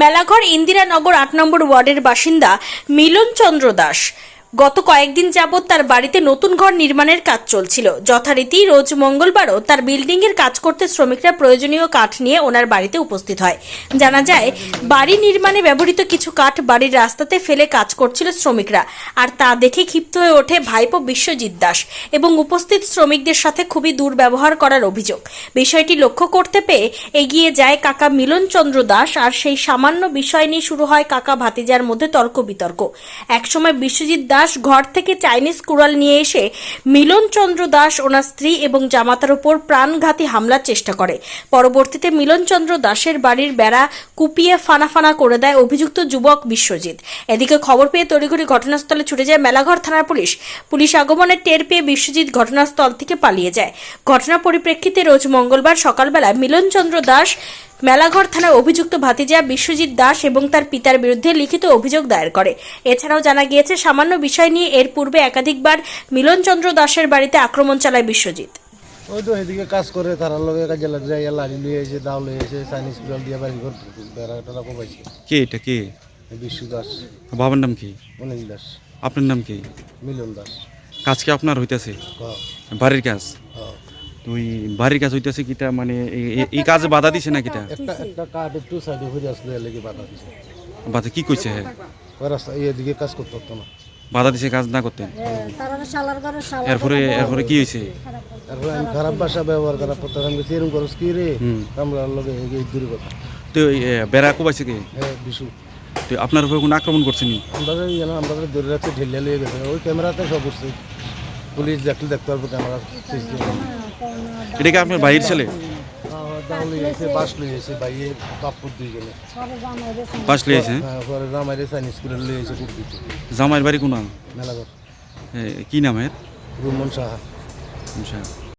মেলাঘর ইন্দিরানগর ৮ নম্বর ওয়ার্ডের বাসিন্দা মিলন চন্দ্র দাস গত কয়েকদিন যাবৎ তার বাড়িতে নতুন ঘর নির্মাণের কাজ চলছিল। যথারীতি রোজ মঙ্গলবারও তার বিল্ডিংয়ের কাজ করতে শ্রমিকরা প্রয়োজনীয় কাঠ নিয়ে ওনার বাড়িতে উপস্থিত হয়। জানা যায়, বাড়ি নির্মাণে ব্যবহৃত কিছু কাঠ বাড়ির রাস্তাতে ফেলে কাজ করছিল শ্রমিকরা, আর তা দেখে ক্ষিপ্ত হয়ে ওঠে ভাইপো বিশ্বজিৎ দাস এবং উপস্থিত শ্রমিকদের সাথে খুবই দুর্ব্যবহার করার অভিযোগ। বিষয়টি লক্ষ্য করতে পেয়ে এগিয়ে যায় কাকা মিলন চন্দ্র দাস, আর সেই সামান্য বিষয় নিয়ে শুরু হয় কাকা ভাতিজার মধ্যে তর্ক বিতর্ক। একসময় বিশ্বজিৎ দাস ঘর থেকে চাইনিজ কুড়াল নিয়ে এসে মিলন চন্দ্র দাস, ওনার স্ত্রী এবং জামাতার উপর প্রাণঘাতী হামলার চেষ্টা করে। পরবর্তীতে মিলন চন্দ্র দাসের বাড়ির বেড়া কুপিয়ে ফানা করে দেয় অভিযুক্ত যুবক বিশ্বজিৎ। এদিকে খবর পেয়ে তড়িঘড়ি ঘটনাস্থলে ছুটে যায় মেলাঘর থানার পুলিশ আগমনের টের পেয়ে বিশ্বজিৎ ঘটনাস্থল থেকে পালিয়ে যায়। ঘটনার পরিপ্রেক্ষিতে রোজ মঙ্গলবার সকালবেলা মিলন চন্দ্র দাস মেলাঘর থানায় অভিযুক্ত ভাতিজা বিশ্বজিৎ দাস এবং তার পিতার বিরুদ্ধে লিখিত অভিযোগ দায়ের করে। এছাড়াও জানা গিয়েছে, সামান্য বিষয় নিয়ে এর পূর্বে একাধিকবার মিলন চন্দ্র দাসের বাড়িতে আক্রমণ চালায় বিশ্বজিৎ। ওই তো এদিকে কাজ করে, তার লগে কাজে যাই, লাড়ি লিয়ে এসে দাও লিয়ে এসে চাইনিজ কুড়াল দিয়ে বাড়ি ঘর বেড়াটা কোপাইছে। কে এটা কে? বিশ্ব দাস। বাবার নাম কি? অনিল দাস। আপনার নাম কি? মিলন দাস। কাজ কি আপনার হইতেছে? হ্যাঁ। বাড়ির কাজ? হ্যাঁ। তুই বাড়ির কাজ হইতেছে কিটা, মানে এই কাজে বাধা দিছে না কিটা? একটা কাঠ একটু সাইডে ঘুরে আসলে লেগে বাধা দিছে। বাধা কি কইছে? হ্যাঁ, ওই রাস্তা এদিকে কাজ করতে হতো না, বাধা দিছে কাজ না করতে। এরপরে কি হয়েছে? তারপরে আমি খারাপ ভাষা ব্যবহার করার পর তখন আমি এরকম করছ কি রে, আমরা লগে এই দূরে কথা। তো বেড়া কোবাইছে কে? হ্যাঁ, বিশু। তো আপনার উপরে কোনো আক্রমণ করছে নি? আমরা দূরে রাখতে ঢিলে লিয়ে গেছে, ওই ক্যামেরাতে সব উঠছে, পুলিশ দেখতে পারবো ক্যামেরা। এটা কি আপনার ভাইয়ের ছেলে? বাস লিয়েছে ভাইয়ের বাপুর দুইজনে বাস লিয়েছে। পরে জামাইরে চাইনিজ করে লিয়েছে কুর্তিতে। জামাইয়ের বাড়ি কোন? মেলাঘর। কি নামের? রুমন সাহা। আচ্ছা।